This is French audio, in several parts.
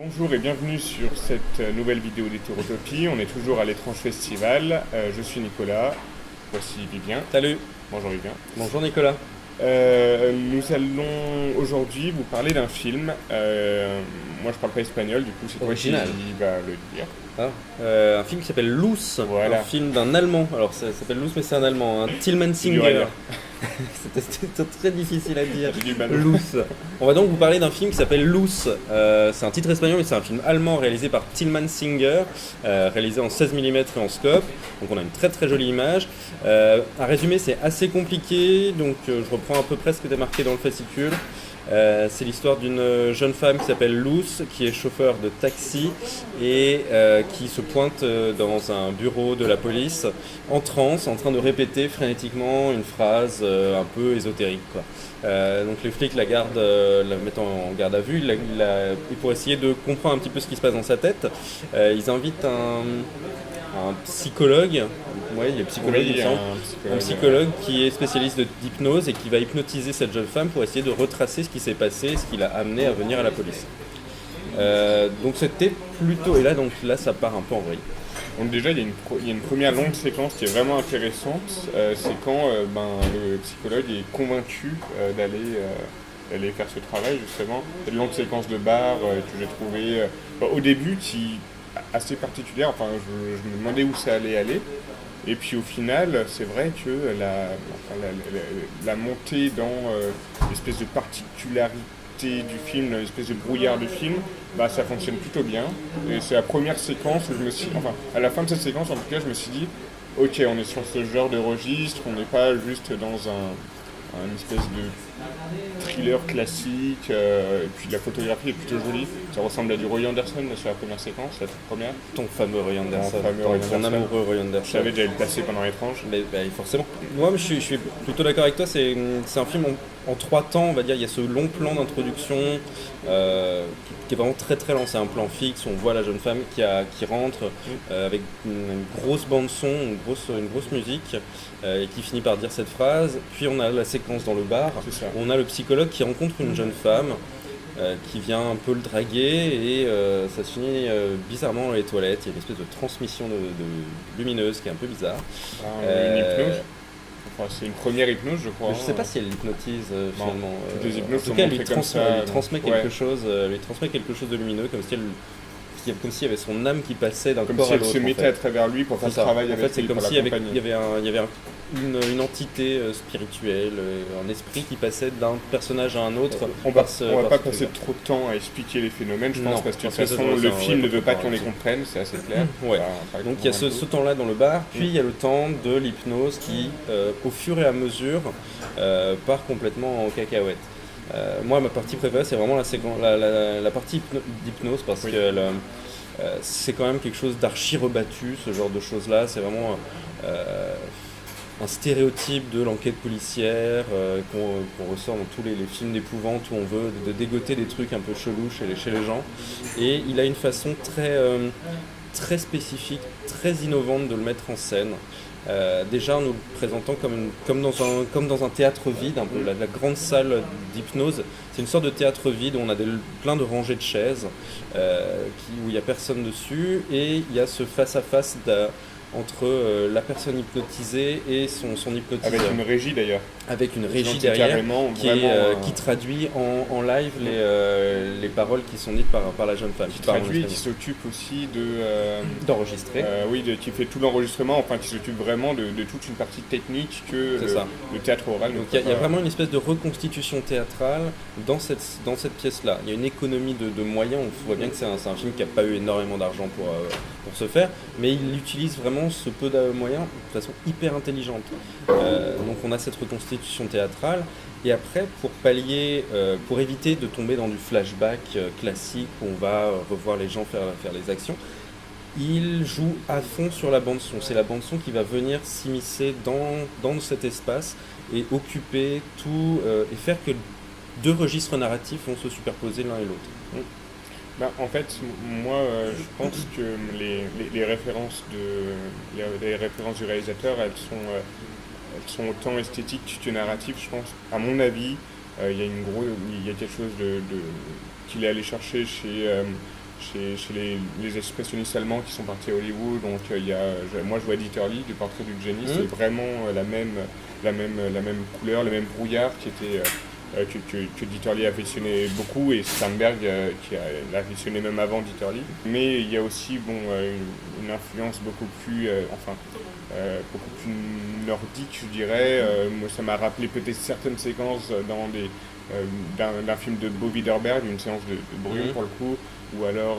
Bonjour et bienvenue sur cette nouvelle vidéo d'Hétérotopie. On est toujours à l'Étrange Festival. Je suis Nicolas. Voici Vivien. Salut. Bonjour Vivien. Bonjour Nicolas. Nous allons aujourd'hui vous parler d'un film. Moi je parle pas espagnol, du coup c'est toi qui Original. va le dire. Un film qui s'appelle Loose, Voilà. un film d'un Allemand. Alors ça s'appelle Loose mais c'est un Allemand, un Tillman dur à Singer. dire. C'était très difficile à dire. J'ai du mal. Loose. On va donc vous parler d'un film qui s'appelle Loose. C'est un titre espagnol mais c'est un film allemand réalisé par Tillman Singer, réalisé en 16 mm et en scope. Donc on a une très très jolie image. À résumer, c'est assez compliqué, donc je reprends à peu près ce que tu as marqué dans le fascicule. C'est l'histoire d'une jeune femme qui s'appelle Luz, qui est chauffeur de taxi et qui se pointe dans un bureau de la police en transe, en train de répéter frénétiquement une phrase un peu ésotérique, quoi. Donc les flics la mettent en garde à vue et pour essayer de comprendre un petit peu ce qui se passe dans sa tête, ils invitent un psychologue, ouais, il est psychologue, il me semble. Un psychologue qui est spécialiste d'hypnose et qui va hypnotiser cette jeune femme pour essayer de retracer ce qui s'est passé, ce qui l'a amené à venir à la police. Donc c'était plutôt... Et là ça part un peu en vrille. Donc déjà il y a une première longue séquence qui est vraiment intéressante. C'est quand le psychologue est convaincu d'aller faire ce travail justement. Il y a une longue séquence de bar que j'ai trouvé au début qui assez particulière, enfin je me demandais où ça allait aller. Et puis au final, c'est vrai que la montée dans l'espèce de particularité du film, l'espèce de brouillard du film, ça fonctionne plutôt bien. Et c'est la première séquence où à la fin de cette séquence, en tout cas, je me suis dit, ok, on est sur ce genre de registre, on n'est pas juste dans un espèce de thriller classique, et puis la photographie est plutôt jolie. Ça ressemble à du Roy Anderson là, sur la première séquence, la toute première. Ton fameux Roy Anderson, Ton amoureux Roy Je Anderson. savais déjà le placer pendant l'étrange. Mais forcément. Moi, je suis plutôt d'accord avec toi. C'est un film en 3 temps, on va dire. Il y a ce long plan d'introduction qui est vraiment très très lent. C'est un plan fixe. On voit la jeune femme qui rentre avec une grosse bande son, une grosse musique, et qui finit par dire cette phrase. Puis on a la séquence dans le bar. C'est ça. On a le psychologue qui rencontre une jeune femme. Qui vient un peu le draguer et ça se finit bizarrement dans les toilettes. Il y a une espèce de transmission de lumineuse qui est un peu bizarre. Une hypnose. Enfin, c'est une première hypnose, je crois. Je sais pas si elle l'hypnotise finalement. Toutes les hypnoses En tout sont cas, montrées comme ça, elle lui transmet donc, quelque chose de lumineux, comme s'il y avait son âme qui passait d'un comme corps si à elle l'autre. se mettait à travers lui pour faire C'est le ça. travail En avec fait, c'est lui, comme pour s'il y avait l'accompagner. une entité spirituelle, un esprit qui passait d'un personnage à un autre. On va pas passer trop de temps à expliquer les phénomènes, je pense, Non, parce que de toute parce que façon, c'est le un film ne veut pas répertoire qu'on les là-dessus. comprenne, c'est assez clair. Ouais. Pas Donc il y a ce temps-là dans le bar, puis il y a le temps de l'hypnose qui, au fur et à mesure, part complètement en cacahuète. Moi, ma partie préférée, c'est vraiment la partie d'hypnose, parce que c'est quand même quelque chose d'archi rebattu, ce genre de choses-là. C'est vraiment un stéréotype de l'enquête policière qu'on ressort dans tous les films d'épouvante où on veut de dégoter des trucs un peu chelous chez les gens. Et il a une façon très spécifique, très innovante de le mettre en scène. Déjà en nous le présentant comme dans un théâtre vide, un peu la grande salle d'hypnose. C'est une sorte de théâtre vide où on a plein de rangées de chaises où il n'y a personne dessus, et il y a ce face-à-face entre la personne hypnotisée et son hypnotiseur. Avec une régie d'ailleurs. Avec une régie Donc, derrière carrément, qui traduit en live les paroles qui sont dites par la jeune femme. Qui traduit, qui s'occupe aussi d'enregistrer. Qui fait tout l'enregistrement, enfin qui s'occupe vraiment de toute une partie technique que le théâtre oral. Donc il y a vraiment une espèce de reconstitution théâtrale dans cette pièce-là. Il y a une économie de moyens. On voit bien que c'est un film qui n'a pas eu énormément d'argent pour se faire, mais il utilise vraiment ce peu de moyens de façon hyper intelligente. Donc on a cette reconstitution théâtrale, et après pour éviter de tomber dans du flashback classique où on va revoir les gens faire les actions, il joue à fond sur la bande son. C'est la bande son qui va venir s'immiscer dans cet espace et occuper tout et faire que 2 registres narratifs vont se superposer l'un et l'autre. En fait, moi, je pense que les références les références du réalisateur, elles sont autant esthétiques que narratives, je pense. À mon avis, il y a quelque chose qu'il est allé chercher chez chez les expressionnistes allemands qui sont partis à Hollywood. Donc moi je vois Dieter Lee du Portrait du génie, c'est vraiment la même couleur, le même brouillard qui était que Dieter Lee affectionnait beaucoup, et Sternberg qui l'a affectionné même avant Dieter Lee. Mais il y a aussi une influence beaucoup plus nordique, je dirais. Moi, ça m'a rappelé peut-être certaines séquences d'un film de Bo Widerberg, une séance de brume pour le coup, ou alors,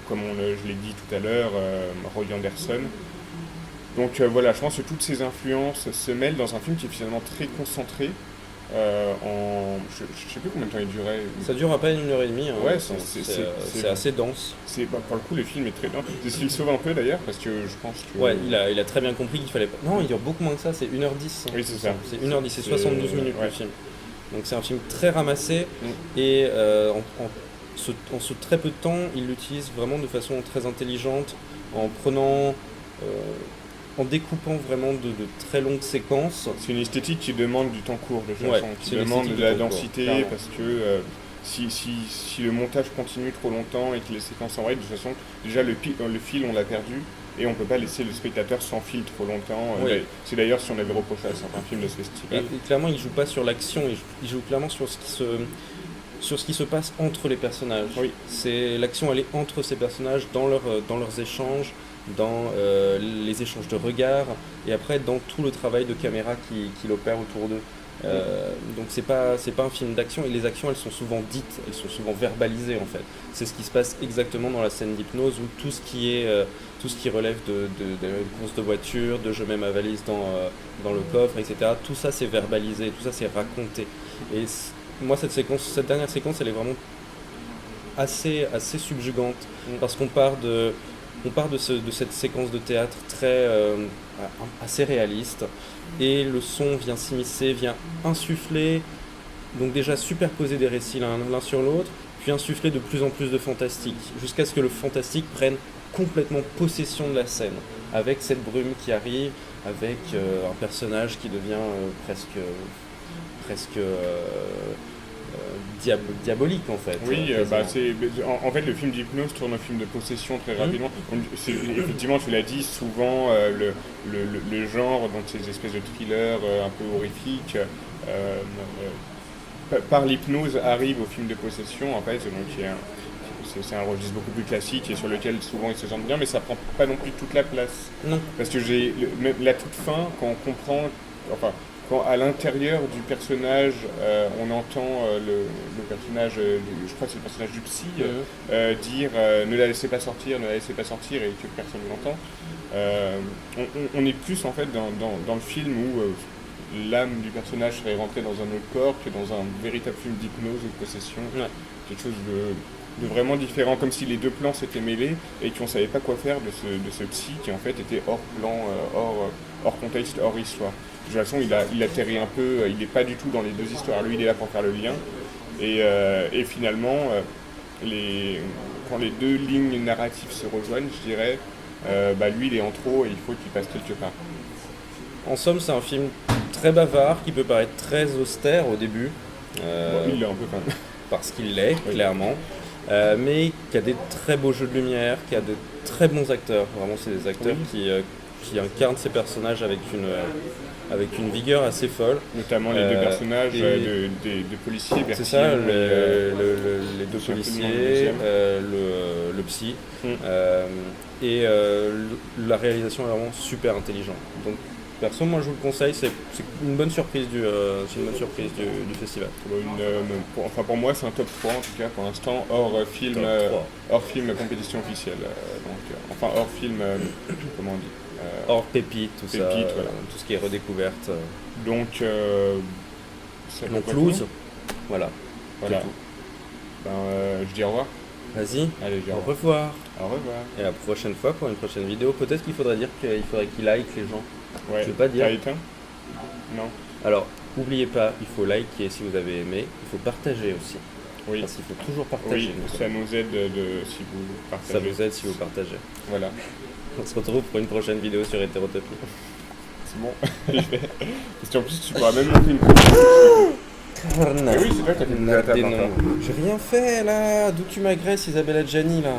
comme je l'ai dit tout à l'heure, Roy Andersson. Donc voilà, je pense que toutes ces influences se mêlent dans un film qui est finalement très concentré. Je sais plus combien de temps il durait. Ça dure à peine 1h30. Hein, ouais, c'est assez dense. Pour le coup, le film est très dense. C'est ce qui le sauve un peu d'ailleurs, parce que je pense que. Ouais, il a très bien compris qu'il fallait pas. Non, il dure beaucoup moins que ça, c'est 1h10. Oui, c'est ça. C'est 1h10, c'est 72 minutes le film. Donc c'est un film très ramassé, et en ce très peu de temps, il l'utilise vraiment de façon très intelligente, en prenant. En découpant vraiment de très longues séquences. C'est une esthétique qui demande du temps court, de toute façon, qui demande de la densité, parce que si le montage continue trop longtemps et que les séquences s'enrayent, de toute façon, déjà le fil on l'a perdu, et on ne peut pas laisser le spectateur sans fil trop longtemps. C'est d'ailleurs ce qu'on avait reproché à certains films de ce festival. Et clairement, il ne joue pas sur l'action, il joue clairement sur ce qui se passe entre les personnages. Oui. L'action, elle est entre ces personnages, dans leurs échanges, dans les échanges de regards, et après dans tout le travail de caméra qu'il opère autour d'eux. Donc c'est pas un film d'action, et les actions, elles sont souvent dites, elles sont souvent verbalisées en fait. C'est ce qui se passe exactement dans la scène d'hypnose, où tout ce qui relève de course de voiture, de je mets ma valise dans le coffre, etc. Tout ça c'est verbalisé, tout ça c'est raconté. Et moi cette dernière séquence, elle est vraiment assez subjugante, parce qu'on part de cette séquence de théâtre assez réaliste, et le son vient s'immiscer, vient insuffler, donc déjà superposer des récits l'un sur l'autre, puis insuffler de plus en plus de fantastique, jusqu'à ce que le fantastique prenne complètement possession de la scène, avec cette brume qui arrive, avec un personnage qui devient presque diabolique en fait. Oui, en fait le film d'hypnose tourne au film de possession très rapidement. Effectivement, tu l'as dit, souvent le genre, donc ces espèces de thrillers un peu horrifiques, par l'hypnose arrive au film de possession en fait. Donc c'est un registre beaucoup plus classique et sur lequel souvent ils se sentent bien, mais ça prend pas non plus toute la place. Non. Parce que même la toute fin, quand on comprend, quand à l'intérieur du personnage, on entend le personnage, je crois que c'est le personnage du psy, dire ne la laissez pas sortir, et que personne ne l'entend. On est plus en fait dans le film où l'âme du personnage serait rentrée dans un autre corps que dans un véritable film d'hypnose ou de possession. Ouais. Quelque chose de vraiment différent, comme si les deux plans s'étaient mêlés et qu'on ne savait pas quoi faire de ce psy qui en fait était hors plan, hors contexte, hors histoire. De toute façon, il atterrit un peu, il n'est pas du tout dans les deux histoires. Lui, il est là pour faire le lien. Et finalement, quand les deux lignes narratives se rejoignent, je dirais, lui, il est en trop et il faut qu'il passe quelque part. En somme, c'est un film très bavard, qui peut paraître très austère au début. Il l'est un peu quand même. Parce qu'il l'est, clairement. Mais qui a des très beaux jeux de lumière, qui a de très bons acteurs. Vraiment, c'est des acteurs qui incarnent ces personnages avec une vigueur assez folle. Notamment les deux personnages de policiers. C'est ça, les deux policiers, le psy. Et la réalisation est vraiment super intelligente. Donc, perso, moi je vous le conseille, c'est une bonne surprise du festival. Pour moi, c'est un top 3 en tout cas pour l'instant, hors film compétition officielle. Hors film, comment on dit hors pépite, tout ça, voilà. Tout ce qui est redécouverte. Donc, Loose, voilà. Je dis au revoir. Vas-y, allez, au revoir. Au revoir. Et à la prochaine fois pour une prochaine vidéo. Peut-être qu'il faudrait dire qu'ils like les gens. Ouais. Je vais pas dire. T'as éteint ? Non. Alors, n'oubliez pas, il faut liker si vous avez aimé. Il faut partager aussi. Oui. Parce qu'il faut toujours partager. Oui, ça nous aide si vous partagez. Ça vous aide si vous partagez. Voilà. On se retrouve pour une prochaine vidéo sur Hétérotopie. C'est bon. Parce qu'en plus, tu pourras même monter une Carnage. Oui, c'est toi qui as fait une table. J'ai rien fait là. D'où tu m'agresses, Isabelle Adjani là.